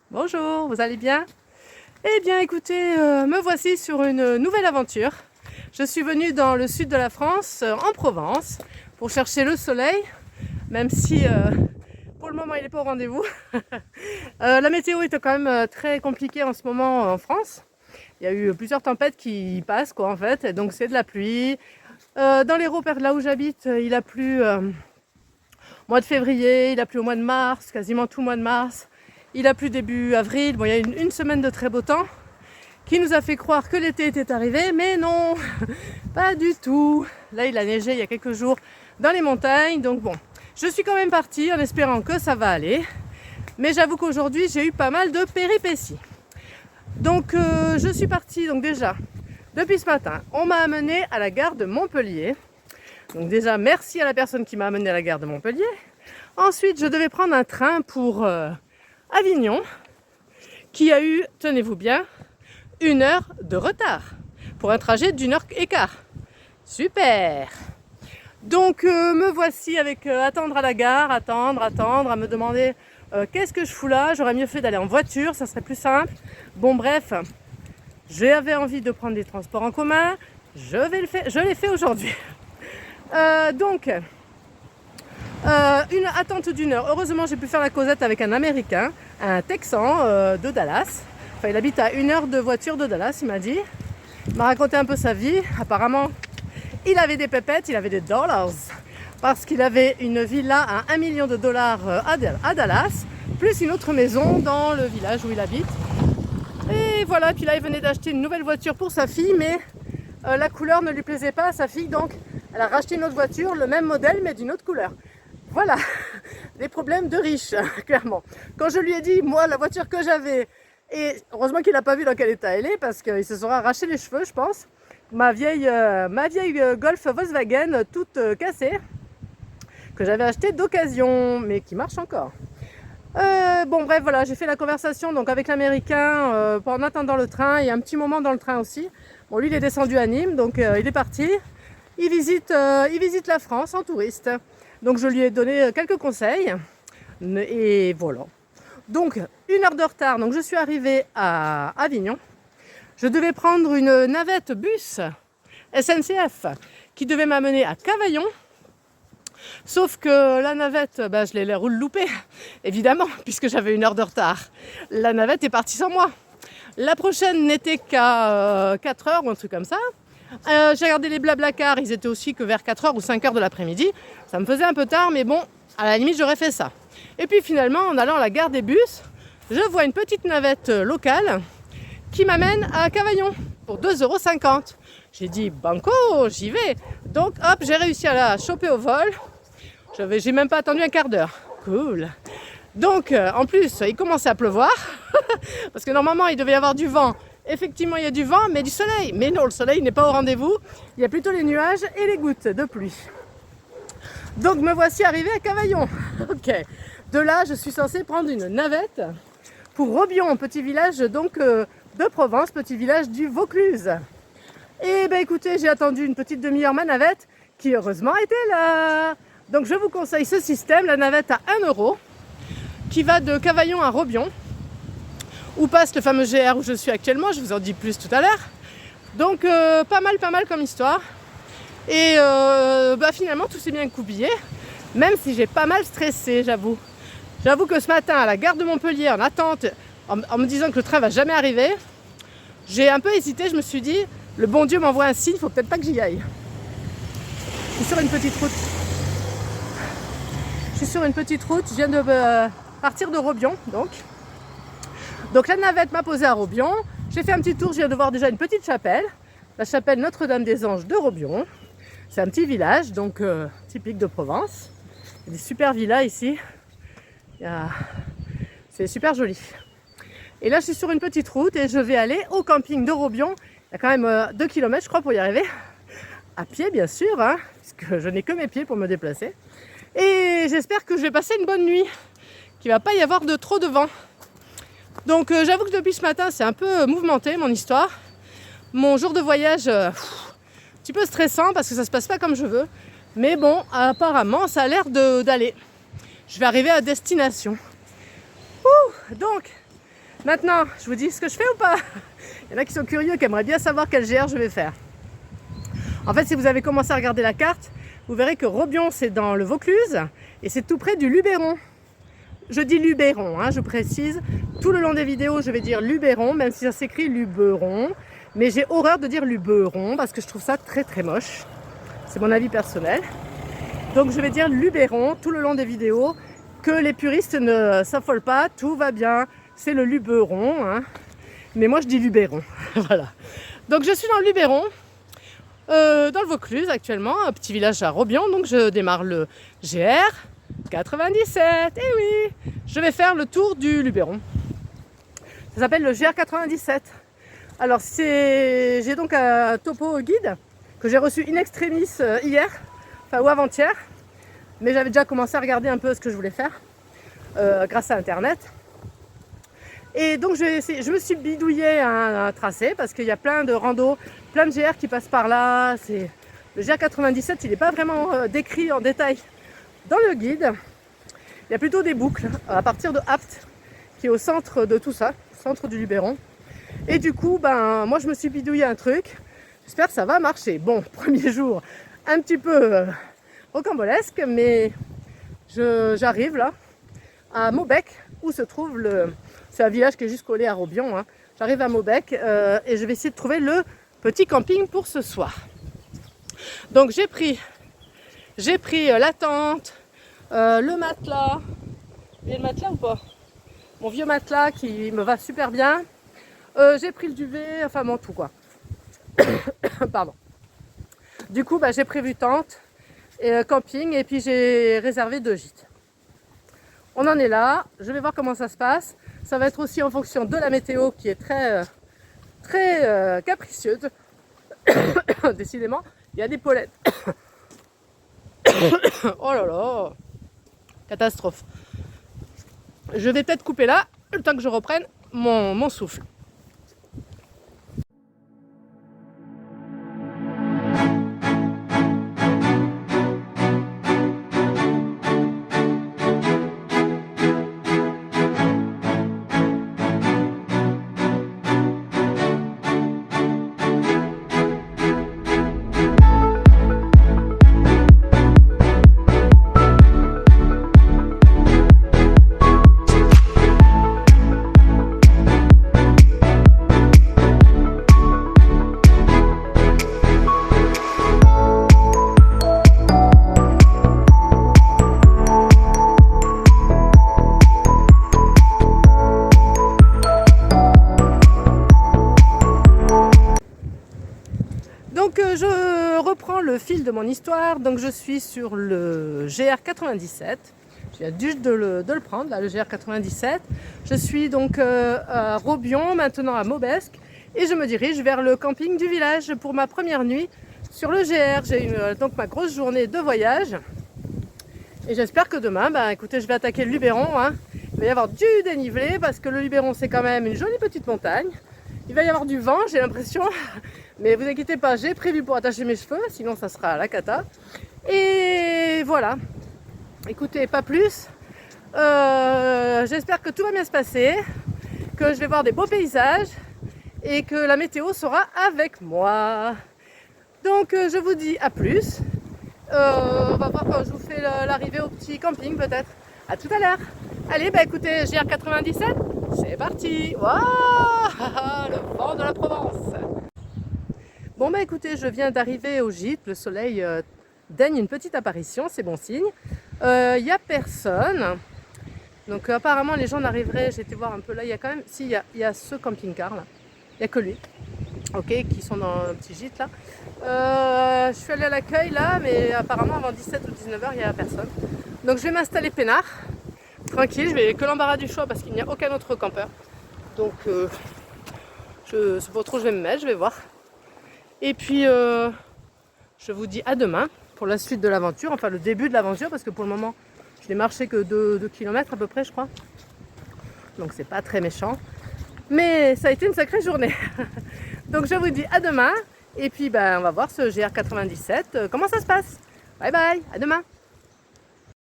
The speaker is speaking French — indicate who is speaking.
Speaker 1: Bonjour, vous allez bien? Eh bien écoutez, me voici sur une nouvelle aventure. Je suis venue dans le sud de la France, en Provence, pour chercher le soleil, même si pour le moment il n'est pas au rendez-vous. La météo est quand même très compliquée en ce moment en France. Il y a eu plusieurs tempêtes qui passent quoi en fait, et donc c'est de la pluie. Dans l'Hérault, là où j'habite, il a plu au mois de février, il a plu au mois de mars, quasiment tout le mois de mars. Il a plu début avril, bon, il y a une semaine de très beau temps qui nous a fait croire que l'été était arrivé, mais non, pas du tout. Là, il a neigé il y a quelques jours dans les montagnes, donc bon, je suis quand même partie en espérant que ça va aller. Mais j'avoue qu'aujourd'hui, j'ai eu pas mal de péripéties. Donc, je suis partie, donc déjà, depuis ce matin, on m'a amené à la gare de Montpellier. Donc déjà, merci à la personne qui m'a amené à la gare de Montpellier. Ensuite, je devais prendre un train pour Avignon, qui a eu, tenez-vous bien, 1 heure de retard pour un trajet d'1 heure et quart. Super! Donc me voici avec attendre à la gare, attendre, à me demander qu'est-ce que je fous là. J'aurais mieux fait d'aller en voiture, ça serait plus simple. Bon bref, j'avais envie de prendre des transports en commun, je l'ai fait aujourd'hui. Donc une attente d'1 heure. Heureusement, j'ai pu faire la causette avec un Américain, un Texan de Dallas. Enfin, il habite à 1 heure de voiture de Dallas, il m'a dit. Il m'a raconté un peu sa vie. Apparemment, il avait des pépettes, il avait des dollars. Parce qu'il avait une villa à 1 million de dollars à Dallas, plus une autre maison dans le village où il habite. Et voilà, puis là, il venait d'acheter une nouvelle voiture pour sa fille, mais la couleur ne lui plaisait pas à sa fille, donc elle a racheté une autre voiture, le même modèle, mais d'une autre couleur. Voilà, des problèmes de riches, clairement. Quand je lui ai dit, moi, la voiture que j'avais, et heureusement qu'il n'a pas vu dans quel état elle est, parce qu'il se sera arraché les cheveux, je pense. Ma vieille Golf Volkswagen toute cassée, que j'avais achetée d'occasion, mais qui marche encore. Bon bref, voilà, j'ai fait la conversation donc avec l'Américain en attendant le train, et un petit moment dans le train aussi. Bon, lui, il est descendu à Nîmes, donc il est parti. Il visite la France en touriste. Donc je lui ai donné quelques conseils, et voilà. Donc 1 heure de retard, donc je suis arrivée à Avignon. Je devais prendre une navette bus SNCF qui devait m'amener à Cavaillon. Sauf que la navette, je l'ai loupée, évidemment, puisque j'avais 1 heure de retard. La navette est partie sans moi. La prochaine n'était qu'à 4 heures ou un truc comme ça. J'ai regardé les Blablacar, ils étaient aussi que vers 4 heures ou 5 heures de l'après-midi. Ça me faisait un peu tard, mais bon, à la limite, j'aurais fait ça. Et puis finalement, en allant à la gare des bus, je vois une petite navette locale qui m'amène à Cavaillon pour 2,50 €. J'ai dit, banco, j'y vais. Donc hop, j'ai réussi à la choper au vol. J'ai même pas attendu un quart d'heure. Cool. Donc en plus, il commençait à pleuvoir, parce que normalement, il devait y avoir du vent. Effectivement, il y a du vent, mais du soleil. Mais non, le soleil n'est pas au rendez-vous. Il y a plutôt les nuages et les gouttes de pluie. Donc me voici arrivée à Cavaillon. Ok. De là, je suis censée prendre une navette pour Robion, petit village donc de Provence, petit village du Vaucluse. Et ben écoutez, j'ai attendu une petite demi-heure ma navette, qui heureusement était là. Donc je vous conseille ce système, la navette à 1 €, qui va de Cavaillon à Robion, où passe le fameux GR où je suis actuellement. Je vous en dis plus tout à l'heure. Donc pas mal comme histoire. Et finalement tout s'est bien goupillé, même si j'ai pas mal stressé, j'avoue. J'avoue que ce matin à la gare de Montpellier, en attente, en me disant que le train va jamais arriver, j'ai un peu hésité. Je me suis dit, le bon Dieu m'envoie un signe, il faut peut-être pas que j'y aille. Je suis sur une petite route. Je viens de partir de Robion, donc. Donc la navette m'a posé à Robion. J'ai fait un petit tour, je viens de voir déjà une petite chapelle, la chapelle Notre-Dame-des-Anges de Robion. C'est un petit village, donc typique de Provence. Il y a des super villas ici. C'est super joli. Et là, je suis sur une petite route et je vais aller au camping de Robion. Il y a quand même 2 km, je crois, pour y arriver. À pied, bien sûr, hein, puisque je n'ai que mes pieds pour me déplacer. Et j'espère que je vais passer une bonne nuit, qu'il ne va pas y avoir trop de vent. Donc j'avoue que depuis ce matin, c'est un peu mouvementé mon histoire. Mon jour de voyage, un petit peu stressant parce que ça ne se passe pas comme je veux. Mais bon, apparemment, ça a l'air d'aller. Je vais arriver à destination. Donc, Maintenant, je vous dis ce que je fais ou pas? Il y en a qui sont curieux, qui aimeraient bien savoir quel GR je vais faire. En fait, si vous avez commencé à regarder la carte, vous verrez que Robion, c'est dans le Vaucluse et c'est tout près du Luberon. Je dis Luberon, hein, je précise. Tout le long des vidéos, je vais dire Luberon, même si ça s'écrit Luberon. Mais j'ai horreur de dire Luberon parce que je trouve ça très très moche. C'est mon avis personnel. Donc je vais dire Luberon tout le long des vidéos. Que les puristes ne s'affolent pas, tout va bien. C'est le Luberon. Hein. Mais moi je dis Luberon. Voilà. Donc je suis dans le Luberon. Dans le Vaucluse actuellement, un petit village à Robion, donc je démarre le GR 97, et oui, je vais faire le tour du Luberon. Ça s'appelle le GR 97. Alors j'ai donc un topo guide que j'ai reçu in extremis hier, enfin ou avant-hier, mais j'avais déjà commencé à regarder un peu ce que je voulais faire grâce à internet. Et donc je me suis bidouillé un tracé parce qu'il y a plein de randos, plein de GR qui passent par là. Le GR 97, il n'est pas vraiment décrit en détail dans le guide. Il y a plutôt des boucles à partir de Apt, qui est au centre de tout ça, centre du Luberon. Et du coup, moi je me suis bidouillé un truc. J'espère que ça va marcher. Bon, premier jour, un petit peu rocambolesque, mais j'arrive là à Maubec, où se trouve c'est un village qui est juste collé à Robion. Hein. J'arrive à Maubec et je vais essayer de trouver le petit camping pour ce soir. Donc j'ai pris la tente, le matelas. Vous voyez le matelas ou pas? Mon vieux matelas qui me va super bien. J'ai pris le duvet, enfin mon tout quoi. Pardon. Du coup, j'ai prévu tente et camping et puis j'ai réservé 2 gîtes. On en est là, je vais voir comment ça se passe. Ça va être aussi en fonction de la météo qui est très capricieuse. Décidément, il y a des pollens. Oh là là, catastrophe. Je vais peut-être couper là, le temps que je reprenne mon souffle. Je reprends le fil de mon histoire. Donc je suis sur le GR 97. Je viens juste de le prendre, là, le GR 97. Je suis donc à Robion, maintenant à Maubesque. Et je me dirige vers le camping du village pour ma première nuit sur le GR. J'ai donc ma grosse journée de voyage. Et j'espère que demain, écoutez, je vais attaquer le Luberon. Hein. Il va y avoir du dénivelé parce que le Luberon, c'est quand même une jolie petite montagne. Il va y avoir du vent, j'ai l'impression. Mais vous inquiétez pas, j'ai prévu pour attacher mes cheveux, sinon ça sera la cata. Et voilà. Écoutez, pas plus. J'espère que tout va bien se passer, que je vais voir des beaux paysages et que la météo sera avec moi. Donc je vous dis à plus. On va voir quand je vous fais l'arrivée au petit camping peut-être. À tout à l'heure. Allez, écoutez, GR 97, c'est parti. Waouh, le vent de la Provence. Bon écoutez, je viens d'arriver au gîte, le soleil daigne une petite apparition, c'est bon signe. Il n'y a personne, donc apparemment les gens n'arriveraient, j'ai été voir un peu là, il y a quand même, si il y a ce camping-car là, il n'y a que lui, ok, qui sont dans un petit gîte là. Je suis allée à l'accueil là, mais apparemment avant 17 ou 19h il n'y a personne. Donc je vais m'installer peinard, tranquille, je vais que l'embarras du choix parce qu'il n'y a aucun autre campeur. Donc c'est pas trop je vais me mettre, je vais voir. Et puis, je vous dis à demain pour la suite de l'aventure, enfin le début de l'aventure, parce que pour le moment, je n'ai marché que 2 km à peu près, je crois. Donc, c'est pas très méchant. Mais ça a été une sacrée journée. Donc, je vous dis à demain. Et puis, on va voir ce GR 97, comment ça se passe. Bye bye, à demain.